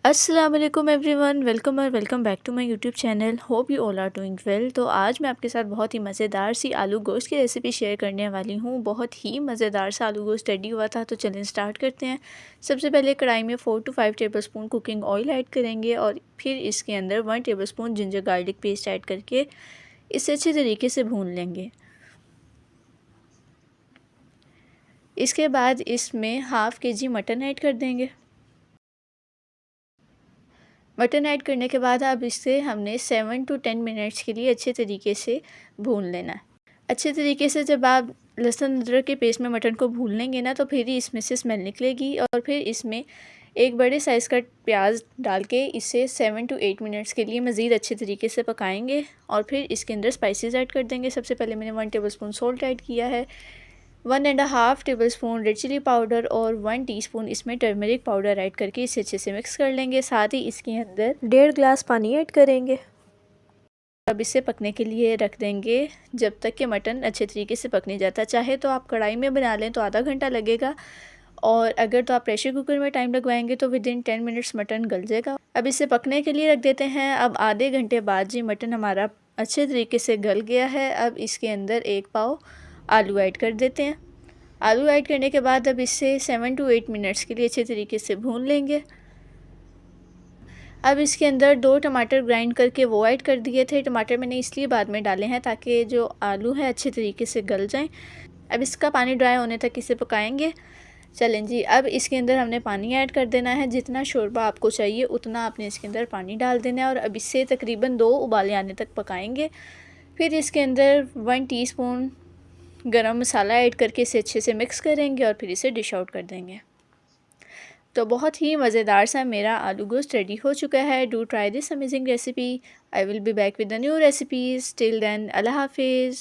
अस्सलाम वालेकुम everyone, welcome और welcome back to my YouTube channel. Hope you all are doing well. तो आज मैं आपके साथ बहुत ही मज़ेदार सी आलू गोश्त की रेसिपी शेयर करने वाली हूँ। बहुत ही मज़ेदार सा आलू गोश्त रेडी हुआ था, तो चलें स्टार्ट करते हैं। सबसे पहले कढ़ाई में 4 to 5 tablespoon cooking oil add करेंगे और फिर इसके अंदर 1 tablespoon ginger garlic paste add करके इसे अच्छे तरीके से भून लेंगे। इसके बाद इसमें हाफ़ kg मटन ऐड कर देंगे। मटन ऐड करने के बाद अब इसे हमने 7 to 10 मिनट्स के लिए अच्छे तरीके से भून लेना है। अच्छे तरीके से जब आप लहसुन अदरक के पेस्ट में मटन को भून लेंगे ना, तो फिर ही इसमें से स्मेल निकलेगी और फिर इसमें एक बड़े साइज़ का प्याज डाल के इसे 7 to 8 मिनट्स के लिए मज़ीद अच्छे तरीके से पकाएंगे और फिर इसके अंदर स्पाइसेस ऐड कर देंगे। सबसे पहले मैंने 1 टेबलस्पून सॉल्ट ऐड किया है, 1.5 टेबलस्पून रेड चिली पाउडर और 1 टीस्पून इसमें टर्मरिक पाउडर ऐड करके इसे अच्छे से मिक्स कर लेंगे। साथ ही इसके अंदर 1.5 ग्लास पानी ऐड करेंगे। अब इसे पकने के लिए रख देंगे जब तक कि मटन अच्छे तरीके से पक नहीं जाता। चाहे तो आप कढ़ाई में बना लें तो आधा घंटा लगेगा, और अगर तो आप प्रेशर कुकर में टाइम लगवाएंगे तो विदिन 10 मिनट्स मटन गल जाएगा। अब इसे पकने के लिए रख देते हैं। अब आधे घंटे बाद जी मटन हमारा अच्छे तरीके से गल गया है। अब इसके अंदर 1 पाव आलू ऐड कर देते हैं। आलू ऐड करने के बाद अब इसे 7 to 8 मिनट्स के लिए अच्छे तरीके से भून लेंगे। अब इसके अंदर 2 टमाटर ग्राइंड करके वो ऐड कर दिए थे। टमाटर मैंने इसलिए बाद में डाले हैं ताकि जो आलू है अच्छे तरीके से गल जाएं। अब इसका पानी ड्राई होने तक इसे पकाएंगे। चलें जी, अब इसके अंदर हमने पानी ऐड कर देना है। जितना शोरबा आपको चाहिए उतना आपने इसके अंदर पानी डाल देना है और अब इसे तकरीबन 2 उबाले आने तक पकाएंगे। फिर इसके अंदर 1 टीस्पून गरम मसाला ऐड करके इसे अच्छे से मिक्स करेंगे और फिर इसे डिश आउट कर देंगे। तो बहुत ही मज़ेदार सा मेरा आलू गोश्त रेडी हो चुका है। Do try this amazing recipe. I will be back with the new recipes. Till then, अल्लाह हाफिज़।